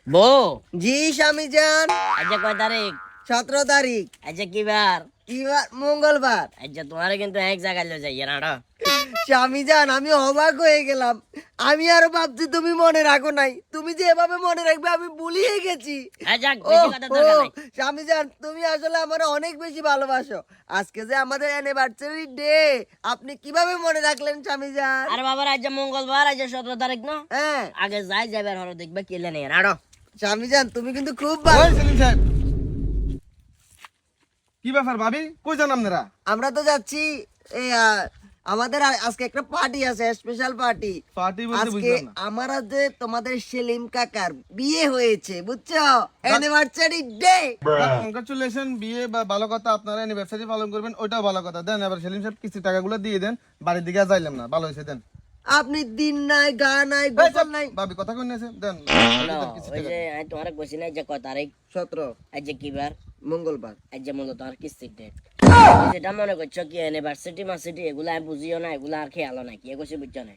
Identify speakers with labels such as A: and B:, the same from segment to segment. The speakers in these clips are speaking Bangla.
A: বউ
B: জি স্বামী যান।
A: আচ্ছা কয় তারিখ?
B: 17 তারিখ।
A: আচ্ছা কি বার?
B: কি বার? মঙ্গলবার।
A: আচ্ছা তোমারে কিন্তু এক জায়গায় লয়ে যাই না।
B: স্বামী যান, আমি অবাক হয়ে গেলাম। আমি আরো ভাবছি তুমি মনে রাখো নাই, তুমি যে এভাবে মনে রাখবে আমি ভুলিয়ে গেছি।
A: যাক
B: ও
A: বেশি কথা দরকার নাই।
B: স্বামী যান, তুমি আসলে আমার অনেক বেশি ভালোবাসো। আজকে যে আমাদের অ্যানিভার্সারি ডে, আপনি কিভাবে মনে রাখলেন স্বামী যান?
A: আরে বাবার আজ মঙ্গলবার, আজ 17 তারিখ না?
B: হ্যাঁ
A: আগে যাই যাবে হলো দেখবে কেলে নেই না।
B: স্বামী যান, তুমি কিন্তু খুব ভালো।
C: ওই সেলিম সাহেব, কি ব্যাপার ভাবি, কই যান আপনারা?
B: আমরা তো যাচ্ছি এই আমাদের আজকে একটা পার্টি আছে, স্পেশাল পার্টি।
C: পার্টি বলতে
B: আজকে
C: বুঝলাম না।
B: আমাদের তোমাদের সেলিম কাকার বিয়ে হয়েছে, বুঝছো? Anniversary day.
C: কংগ্রাচুলেশন, বিয়ে বা ভালো কথা, আপনারা অ্যানিভার্সারি পালন করবেন, ওইটাও ভালো কথা। দেন এবার সেলিম সাহেব কিছু টাকাগুলো দিয়ে দেন, বাড়ির দিকে আর যাইলাম না, ভালো হয়েছে দেন।
B: আপনি দিন নাই, গা নাই, গোসল নাই।
C: ভাবি কথা কই নিয়েছে, দেন
A: হলো
C: কিছু
A: ওই
C: টাকা
A: যে
C: দেন।
A: আমি তোমারে কইছি না যে কয় তারিখ?
B: 17
A: আজ কি বার?
B: মঙ্গলবার।
A: আজ মূলত তোমার কিস্তির ডেট। যেটা মনে করছো কি ইউনিভার্সিটি মাসিটি এগুলা আমি বুঝিও না, এগুলা আর খেয়ালও না, কি কইছি বুঝছো না?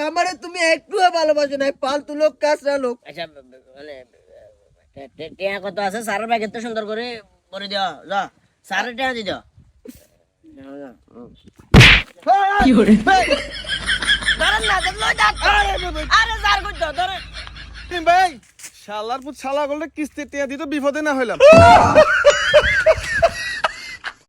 B: আমারে তুমি একটুও ভালোবাসো না, ফালতু লোক, কাঁচরা লোক।
A: আচ্ছা মানে টিয়া কত আছে স্যারের ব্যাগে তো সুন্দর করে করে দিও, যা স্যারের টিয়া দি দাও। ধরেন না, লই যাক। আরে স্যার কই দাও, ধরেন।
C: ভাই শালার পুত শালা করলে কিস্তি টিয়া দিত বিপদে না হইলাম।